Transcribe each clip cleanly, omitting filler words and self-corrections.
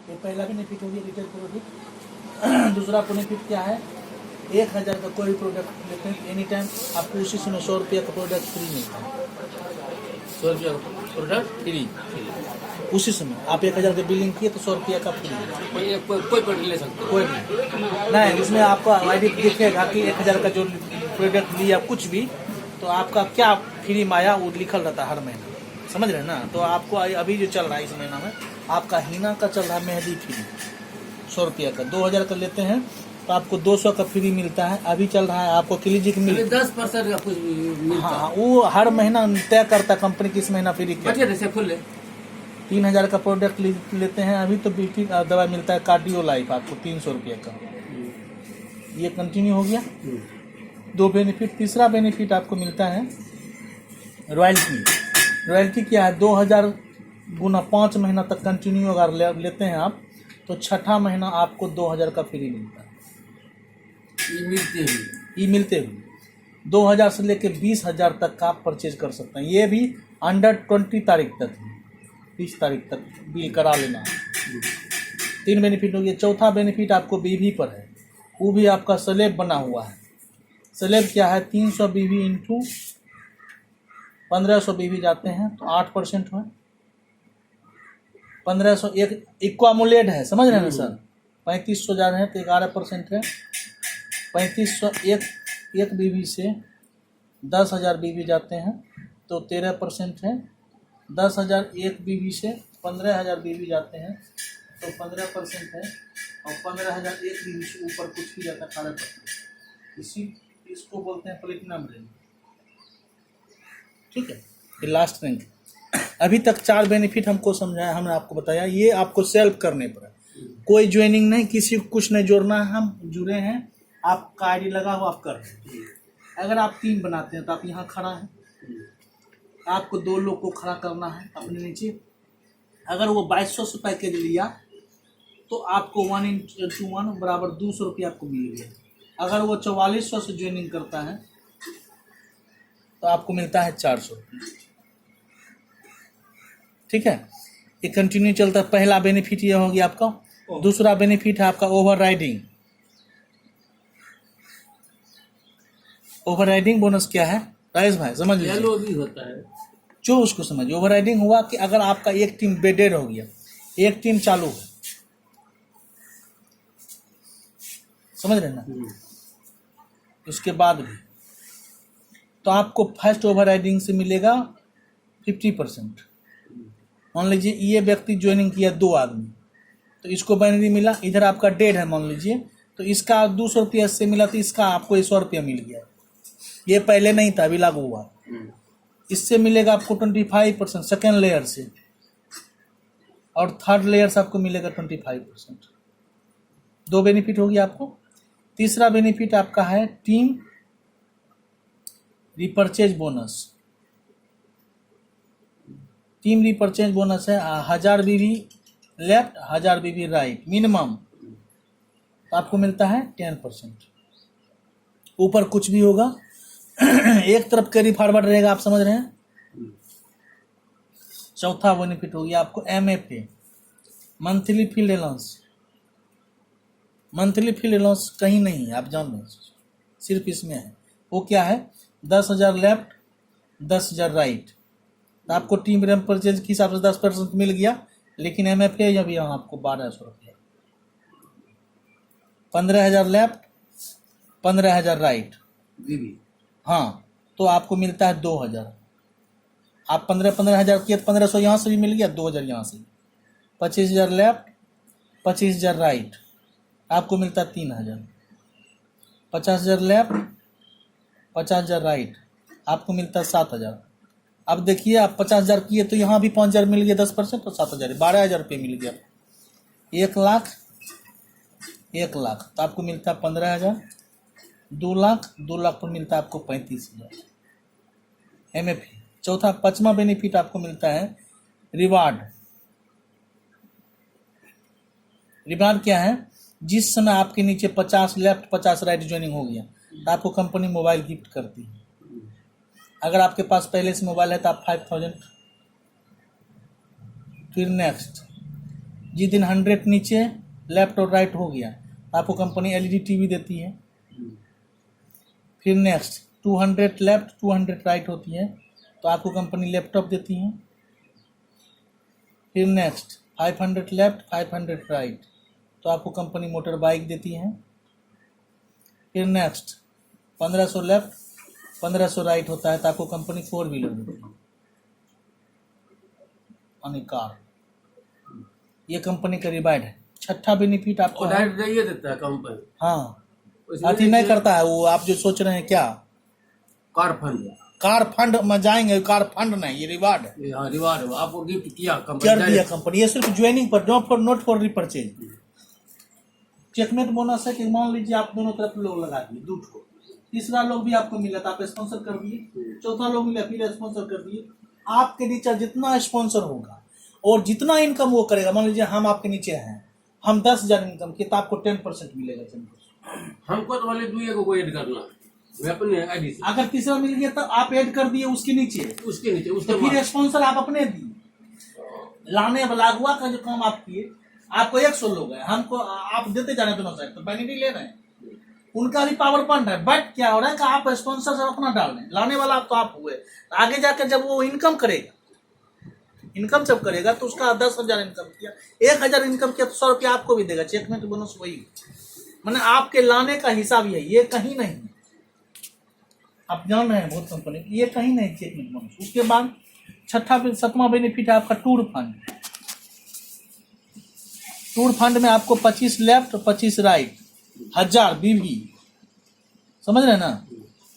ये पहला बेनिफिट हो गया रिटेल प्रोडक्ट। दूसरा बेनिफिट क्या है, 1000 का कोई प्रोडक्ट लेते हैं एनी टाइम आपको उसी समय 100 रुपये का प्रोडक्ट फ्री मिलता है। 100 रुपये का प्रोडक्ट फ्री उसी समय आप 1000 का बिलिंग किए तो 100 रुपये का फ्री। कोई प्रोडक्ट ले सकते हो? कोई नहीं, इसमें आपको आईडी दिखेगा कि 1000 का जो प्रोडक्ट लिया कुछ भी तो आपका क्या फ्री माया वो लिखल रहता है हर महीना, समझ रहे हैं ना। तो आपको अभी जो चल रहा है इस महीना में आपका हीना का चल रहा है मेहंदी फ्री 100 रुपये का, 2000 का लेते हैं तो आपको 200 का फ्री मिलता है। अभी चल रहा है आपको क्लिजिक मिल 10% का कुछ मिलता है। हाँ, वो हर महीना तय करता है कंपनी किस महीना फ्री क्या। 3000 का प्रोडक्ट लेते हैं अभी तो बीटी दवा मिलता है कार्डियो लाइफ आपको 300 रुपये का। ये कंटिन्यू हो गया 2 बेनिफिट। तीसरा बेनिफिट आपको मिलता है रॉयल्टी। रॉयल्टी क्या है, 2000 गुना 5 महीना तक कंटिन्यू अगर लेते हैं आप तो छठा महीना आपको 2000 का फ्री मिलता है। ये मिलते हुए 2000 से लेकर 20,000 तक का आप परचेज कर सकते हैं। ये भी अंडर 20 तारीख तक, 20 तारीख तक बिल करा लेना है। 3 बेनिफिट हो गया। चौथा बेनिफिट आपको बीवी पर है, वो भी आपका स्लैब बना हुआ है। स्लैब क्या है, 300 बीवी इंटू 1500 बीवी जाते हैं तो 8% है। 1500 एक इक्वामुलेट है, समझ रहे हैं ना सर। 3500 जा रहे हैं तो 11% है। 3500 एक बीवी से 10,000 बीवी जाते हैं तो 13% है। 10,000 एक बीवी से 15,000 बीवी जाते हैं तो 15% है। और 15,000 एक बीवी से ऊपर कुछ भी जाता है 18%। इसको बोलते हैं प्लेटिनम रेंज, ठीक है। ये लास्ट रैंक। अभी तक 4 बेनिफिट हमको समझाया, हमने आपको बताया। ये आपको सेल्फ करने पर है, कोई ज्वाइनिंग नहीं, किसी को कुछ नहीं जोड़ना है। हम जुड़े हैं, आपका आईडी लगा हुआ आप कर रहे हैं। अगर आप 3 बनाते हैं तो आप यहाँ खड़ा है, आपको 2 लोग को खड़ा करना है अपने नीचे। अगर वो 2200 से पैकेज लिया तो आपको 1:1 बराबर 200 रुपये आपको मिल गया। अगर वो 4400 से ज्वाइनिंग करता है तो आपको मिलता है 400 रुपये, ठीक है। ये कंटिन्यू चलता है। पहला बेनिफिट ये हो गया आपका। दूसरा बेनिफिट है आपका over riding. Over riding bonus क्या है राजेश भाई, समझ लीजिए। येलो भी होता है जो उसको समझिए। ओवर राइडिंग हुआ कि अगर आपका एक टीम बेडेड हो गया, एक टीम चालू है, समझ रहे ना, उसके बाद भी तो आपको फर्स्ट ओवर राइडिंग से मिलेगा 50%। मान लीजिए ये व्यक्ति ज्वाइनिंग किया 2 आदमी, तो इसको बाइनरी मिला, इधर आपका डेढ़ है मान लीजिए, तो इसका 200 रुपया से मिला तो इसका आपको 100 रुपया मिल गया। ये पहले नहीं था, अभी लागू हुआ। इससे मिलेगा आपको 25% सेकेंड लेयर से, और थर्ड लेयर से आपको मिलेगा 25%। 2 बेनिफिट होगी आपको। तीसरा बेनिफिट आपका है team repurchase bonus. Team repurchase bonus है 1000 बीवी लेफ्ट 1000 बीवी राइट मिनिमम, तो आपको मिलता है 10%। ऊपर कुछ भी होगा एक तरफ कैरी फॉरवर्ड रहेगा, आप समझ रहे हैं। चौथा बेनिफिट हो गया आपको MFA monthly field allowance. Monthly field allowance कहीं नहीं है, आप जान लो, सिर्फ इसमें है। वो क्या है, 10,000 लेफ्ट 10,000 राइट, तो आपको टीम रेम परचेज के हिसाब से 10% मिल गया। लेकिन MFA जब यहाँ आपको 1200 रुपया, 15,000 लेफ्ट 15,000 राइट बीबी, हाँ, तो आपको मिलता है 2,000। आप 15,000 किए तो 1500 यहाँ से भी मिल गया, 2,000 यहाँ से। 25,000 लेफ्ट 25,000 राइट, आपको मिलता है 3,000। 50,000 लेफ्ट 50,000 राइट, आपको मिलता है 7,000। अब देखिए आप 50,000 किए तो यहाँ भी 5,000 मिल गया, 10% तो 7,000 12,000 रुपये मिल गया। 1 लाख 1 लाख तो आपको मिलता है 15,000। 2 लाख 2 लाख पर मिलता है आपको 35,000 MFA। चौथा 5वां बेनिफिट आपको मिलता है रिवार्ड। रिवार्ड क्या है, जिस समय आपके नीचे 50 लेफ्ट 50 राइट ज्वाइनिंग हो गया तो आपको कंपनी मोबाइल गिफ्ट करती है। अगर आपके पास पहले से मोबाइल है तो आप 5,000। फिर नेक्स्ट जिस दिन 100 नीचे लेफ्ट और राइट हो गया आपको कंपनी एलईडी टीवी देती है। फिर नेक्स्ट 200 लेफ्ट 200 राइट होती है तो आपको कंपनी लैपटॉप देती है। फिर नेक्स्ट 500 लेफ्ट 500 राइट तो आपको कंपनी मोटर बाइक देती है। फिर नेक्स्ट 1500 लेफ्ट 1500 राइट होता है तो आपको कंपनी 4 व्हीलर देती है यानी कार। ये कंपनी का रिवार्ड है। छठा बेनिफिट आपको और डायरेक्ट ये देता है कंपनी। हाँ उसमें अति नहीं करता है वो। आप जो सोच रहे हैं क्या कार फंड। कार फंड में जाएंगे, कार फंड नहीं, ये रिवार्ड है। हाँ रिवार्ड आपको गिफ्ट किया कंपनी कर दिया कंपनी। ये सिर्फ ज्वाइनिंग पर, not for repurchase. Checkmate bonus है कि मान लीजिए आप दोनों तरफ लोग लगा दिए दूध को, तीसरा लोग भी आपको मिला तो आप स्पॉन्सर कर दिए, चौथा लोग मिला फिर स्पॉन्सर कर दिए। आपके नीचे जितना स्पॉन्सर होगा और जितना इनकम वो करेगा, मान लीजिए हम आपके नीचे हैं, हम 10,000 इनकम किए तो आपको 10% मिलेगा। 10% हमको तो वाले दुई को ऐड करना है अपने आईडी से। अगर तीसरा मिल गया तो आप ऐड कर दिए उसके नीचे उसके तो फिर स्पॉन्सर आप अपने दिए। लाने वाला अगुआ का जो काम आप किए, आपको 100 लोग हैं, हमको आप देते जा रहे हैं दोनों साइड तो बेनिफिट ले रहे हैं। उनका भी पावर पॉइंट है, बट क्या हो रहा है कि आप स्पॉन्सर सब अपना डाल रहे हैं, लाने वाला तो आप हुए। आगे जाकर जब वो इनकम करेगा, इनकम जब करेगा तो उसका 10,000 इनकम किया, 1,000 इनकम किया तो 100 रुपया आपको भी देगा। चेक में तो बोनस वही मैंने आपके लाने का हिसाब है, ये कहीं नहीं। आप जान रहे हैं बहुत कंपनी, ये कहीं नहीं चेक में बोनस। उसके बाद छठा 7वां बेनिफिट है आपका टूर फंड। टूर फंड में आपको 25 लेफ्ट 25 राइट 1000 बीवी, समझ रहे हैं ना।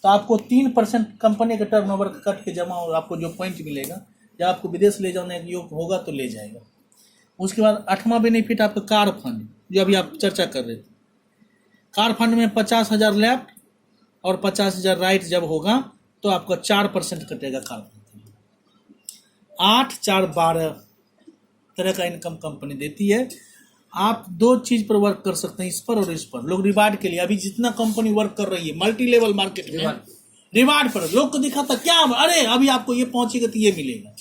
तो आपको 3% कंपनी के टर्नओवर कट के जमा और आपको जो पॉइंट मिलेगा, जब आपको विदेश ले जाने के योग होगा तो ले जाएगा। उसके बाद 8वां बेनिफिट आपका कार फंड, जो अभी आप चर्चा कर रहे थे। कार फंड में 50,000 लेफ्ट और 50,000 राइट जब होगा तो आपका 4% कटेगा कार फंड। 8, 4, 12 तरह का इनकम कंपनी देती है। आप 2 चीज पर वर्क कर सकते हैं, इस पर और इस पर। लोग रिवार्ड के लिए, अभी जितना कंपनी वर्क कर रही है मल्टी लेवल मार्केट में, रिवार्ड पर लोग को दिखाता क्या, अरे अभी आपको ये पहुंचेगा तो ये मिलेगा।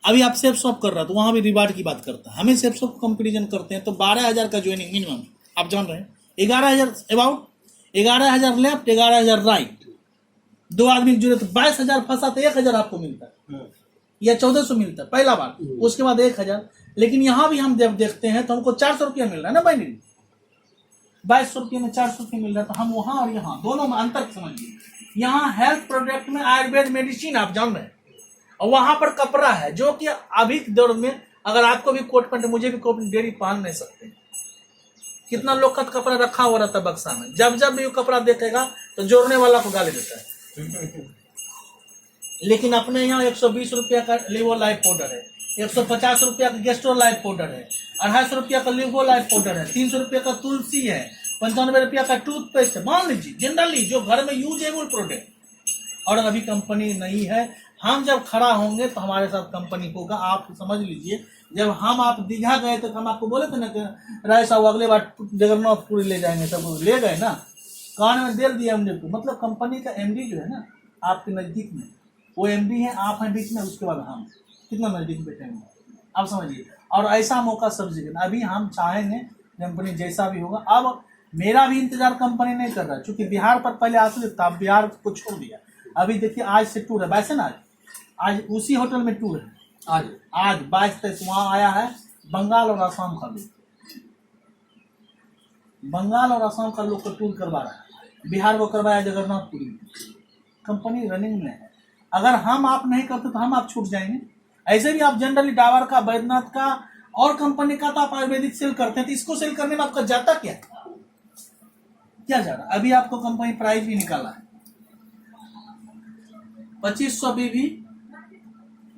अभी आप सेफ शॉप कर रहा तो वहां भी रिवार्ड की बात करता है। हमें सेफ शॉप कंपेरिजन करते हैं तो 12,000 का ज्वाइनिंग मिनिमम, आप जान रहे हैं। 11,000 अबाउट 11,000 लेफ्ट 11,000 राइट, 2 आदमी जुड़े तो 22,000 फंसा तो 1,000 आपको मिलता है या 1,400 मिलता है पहला बार, उसके बाद 1,000। लेकिन यहाँ भी हम जब देखते हैं तो हमको 400 रुपया मिल रहा है ना भाई, 2200 रुपये में 400 रुपये मिल रहा है। तो हम वहां और यहाँ दोनों में अंतर समझिए। यहाँ हेल्थ प्रोडक्ट में आयुर्वेद मेडिसिन आप जान रहे हैं, और वहां पर कपड़ा है जो कि अभी के दौर में अगर आपको भी कोट पैंट, मुझे भी कोट डेरी पहन नहीं सकते। कितना लोग का कपड़ा रखा हुआ रहता बक्सा में, जब जब भी वो कपड़ा देखेगा तो जोड़ने वाला को गाली देता है। लेकिन अपने यहाँ 120 रुपया का लिवो लाइफ पाउडर है, 150 रुपया का गेस्ट्रो लाइफ पाउडर है, 250 रुपया का लिवो लाइफ पाउडर है, 300 रुपया का तुलसी है, 95 रुपया का टूथपेस्ट है। मान लीजिए जनरली जो घर में यूजेबल प्रोडक्ट। और अभी कंपनी नहीं है, हम जब खड़ा होंगे तो हमारे साथ कंपनी होगा। आप समझ लीजिए, जब हम आप दीघा गए तो हम आपको बोले थे ना कि राय साहब अगले बार जगन्नाथपुरी ले जाएंगे, सब ले गए ना, कान में दे दिया हमने को। मतलब कंपनी का एमडी जो है ना आपके नजदीक में, वो एमडी है, आप हैं बीच में, उसके बाद हम कितना नजदीक बैठेंगे, आप समझिए। और ऐसा मौका सब जगह अभी हम चाहेंगे, कंपनी जैसा भी होगा। अब मेरा भी इंतजार कंपनी नहीं कर रहा है, क्योंकि बिहार पर पहले आश्रित था, बिहार को छोड़ दिया। अभी देखिए आज से टूर है, वैसे ना आज उसी होटल में टूर है। आज 22 वहां आया है बंगाल और आसाम का लोग, बंगाल और आसाम का लोग को टूर करवा रहा है, बिहार को करवाया जगन्नाथपुरी। कंपनी रनिंग में है। अगर हम आप नहीं करते तो हम आप छूट जाएंगे। ऐसे भी आप जनरली डाबर का, बैद्यनाथ का और कंपनी का तो आप आयुर्वेदिक सेल करते हैं, तो इसको सेल करने में आपका जाता क्या जा रहा। अभी आपको कंपनी प्राइस भी निकाला है 2500 भी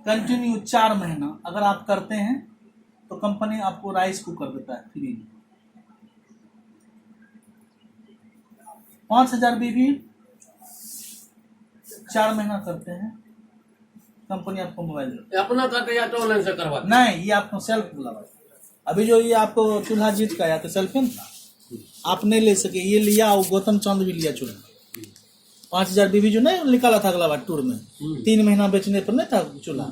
कंटिन्यू 4 महीना अगर आप करते हैं तो कंपनी आपको राइस कुकर देता है फ्री। 5,000 भी 4 महीना करते हैं, कंपनी आपको मोबाइल देती है। अपना करते या तो ऑनलाइन से करवा नहीं, ये आपको सेल्फ बुलावा। अभी जो ये आपको चूल्हा जीत का आया तो सेल्फ था, आप नहीं ले सके, ये लिया और गौतम चंद भी लिया चूल्हा। 5,000 बीबी जो नहीं निकाला था अगला बार टूर में, 3 महीना बेचने पर नहीं था चूल्हा,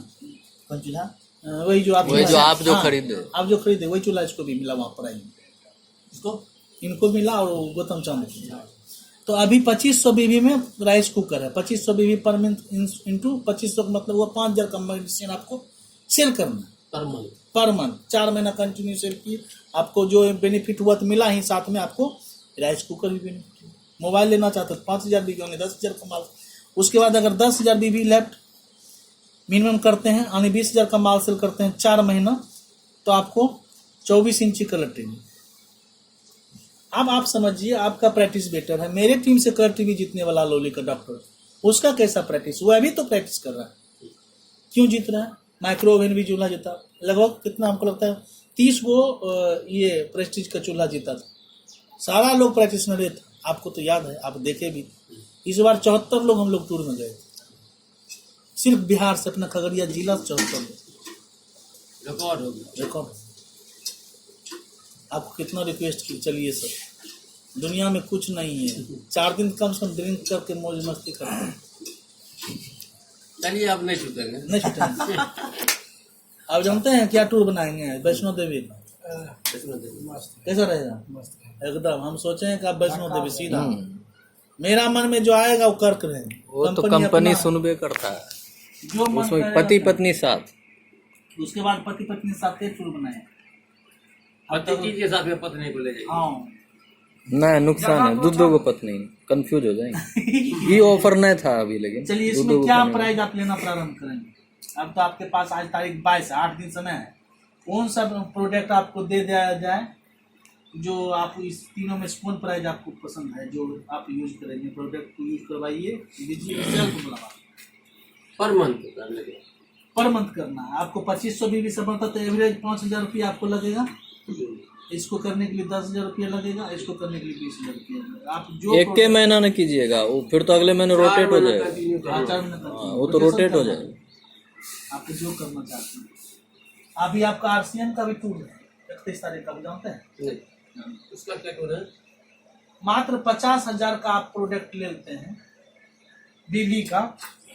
कौन चूल्हा वही जो आप जो हाँ, खरीदे। आप जो खरीदे वही चूल्हा इसको भी मिला वहाँ प्राइस में, इसको इनको मिला और गौतम चंद को मिला। तो अभी 2500 बीबी में राइस कुकर है, 2500 बीबी पर मंथ इंटू 2500 का मतलब वो 5000 का मेडिसिन आपको सेल करना पर मंथ 4 महीना कंटिन्यू सेल की। आपको जो बेनिफिट हुआ तो मिला ही, साथ में आपको राइस कुकर भी बेनिफिट। मोबाइल लेना चाहते हो 5000 बीबी होने 10,000 का माल। उसके बाद अगर 10,000 बीबी लेफ्ट मिनिमम करते हैं यानी 20,000 का माल सेल करते हैं 4 महीना, तो आपको 24 इंची कलर टीवी। अब आप समझिए आपका प्रैक्टिस बेटर है। मेरे टीम से कलर टीवी जीतने वाला लोली का डॉक्टर, उसका कैसा प्रैक्टिस, वो अभी तो प्रैक्टिस कर रहा है, क्यों जीत रहा है। माइक्रो ओवन भी चूल्हा जीता, लगभग कितना हमको लगता है 30 गो ये प्रेस्टीज का चूल्हा जीता था। सारा लोग प्रैक्टिस में रहे थे, आपको तो याद है, आप देखे भी। इस बार 74 लोग हम लोग टूर में गए, सिर्फ बिहार से, अपना खगड़िया जिला से 74 लोग। रिकॉर्ड हो गया। रिकॉर्ड। आपको कितना रिक्वेस्ट की, चलिए सर, दुनिया में कुछ नहीं है, 4 दिन कम से कम ड्रिंक करके मौज मस्ती करना। चलिए आप नहीं छूटेंगे। नहीं छूटेंगे। आप जानते हैं क्या टूर बनाएंगे वैष्णो देवी का, कैसा रहेगा? एकदम हम सोचे हैं कि आप वैष्णो देवी सीधा, मेरा मन में जो आएगा वो कर करेंगे। वो तो कंपनी सुनबे करता है, जो मन उसमें करेगा पति पत्नी साथ। उसके बाद पति पत्नी साथ टूर बनाए। पति के साथ में पत्नी को ले जाइए। हाँ ना नुकसान है, दो को पत्नी कंफ्यूज हो जाएंगे। ये ऑफर नहीं था अभी, लेकिन चलिए इसमें क्या प्राइस आप लेना प्रारंभ करेंगे? अब तो आपके पास आज तारीख 22 है, 8 दिन समय है। कौन सा प्रोडक्ट आपको दे दिया जाए जो आप इस तीनों में से कौन प्राइस आपको पसंद है जो आप यूज करेंगे? प्रोडक्ट को यूज करवाइए, दीजिए, सेल्फ बुलावा पर मंथ करने के पर मंथ करना है आपको। 2500 बीबी से बढ़ता तो एवरेज 5,000 रुपया आपको लगेगा। इसको करने के लिए 10,000 रुपया लगेगा, इसको करने के लिए 20,000 रुपया लगेगा। आप जो एक के महीना न कीजिएगा, वो फिर तो अगले महीने रोटेट हो जाएगा। 4 महीने तक वो तो रोटेट हो जाएगा। आप जो करना चाहते हैं। अभी आपका RCM का भी टूर है 31 तारीख का, भी जानते हैं? नहीं, उसका क्या टूर है? मात्र 50,000 का आप प्रोडक्ट लेते हैं बीबी का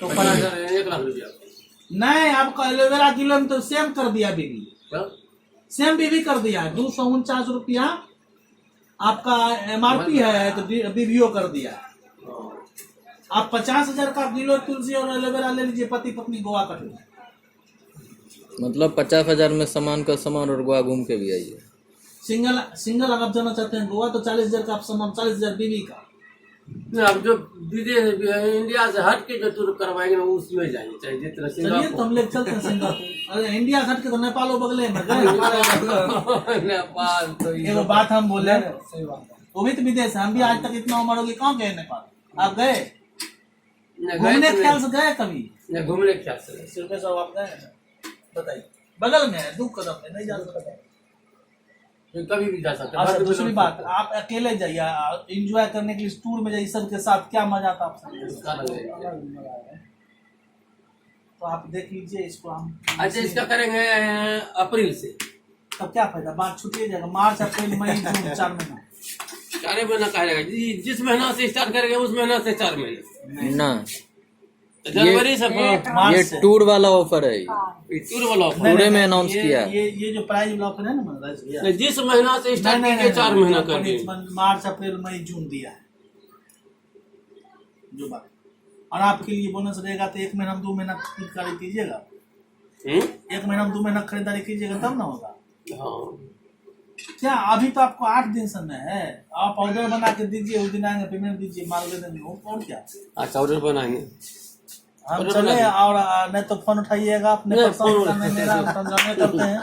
तो 1 लाख रुपया। नहीं, आपका एलोवेरा किलो में तो सेम कर दिया बीबी, सेम बीबी कर दिया है। 249 रुपया आपका MRP है तो बीबीओ कर दिया है। आप 50,000 का किलो तुलसी और एलोवेरा ले लीजिए, पति पत्नी गोवा का टूर। मतलब 50,000 में सामान का सामान और गोवा घूम के भी आइए। सिंगल अगर आप जाना चाहते हैं गोवा तो 40,000 का आप सामान, 40,000 बीबी का। अब जो विदेश इंडिया से हट के जो टूर करवाएंगे ना उसमें जाएंगे, चाहे जितना चलिए तो हम लोग चलते हैं सिंगापुर। अरे इंडिया हट के तो नेपाल वो बगले में गए। नेपाल तो ये वो बात हम बोले, वो भी तो विदेश है। हम भी आज तक इतना उम्र होगी कहाँ गए नेपाल? आप गए घूमने के ख्याल से गए कभी? घूमने के ख्याल से सिर्फ साहब आप गए? बताइए, बगल में है, 2 कदम में, नहीं जा सकते कभी भी जा सकते। अच्छा दूसरी बात, आप अकेले जाइए, एंजॉय करने के लिए टूर में जाइए सबके साथ, क्या मजा आता आपसे। तो आप देख लीजिए इसको हम। अच्छा इसका करेंगे अप्रैल से, तब क्या फायदा, बात छूट जाएगा। मार्च अप्रैल मई जून 4 महीना। 4 महीना कहेगा जिस महीना से स्टार्ट करेंगे उस महीना से 4 महीने ना, जनवरी से ये टूर वाला ऑफर है। टूर वाला ऑफर पूरे में अनाउंस किया है। ये जो प्राइस वाला ऑफर है ना मनराज भैया, जिस महीना से स्टार्ट कीजिए 4 महीना कर दिए। मार्च अप्रैल मई जून दिया है जो बात। और आपके लिए बोनस रहेगा तो 1 महीना 2 महीना खरीदारी कीजिएगा, 1 महीना 2 महीना खरीदारी कीजिएगा तब ना होगा। क्या अभी तो आपको 8 दिन समय है, आप ऑर्डर बना के दीजिए, उस दिन आएंगे पेमेंट दीजिए, माल दे देंगे, और क्या। अच्छा ऑर्डर बनाएंगे हम चले, और नहीं तो फोन उठाइएगा अपने, मेरा करते हैं।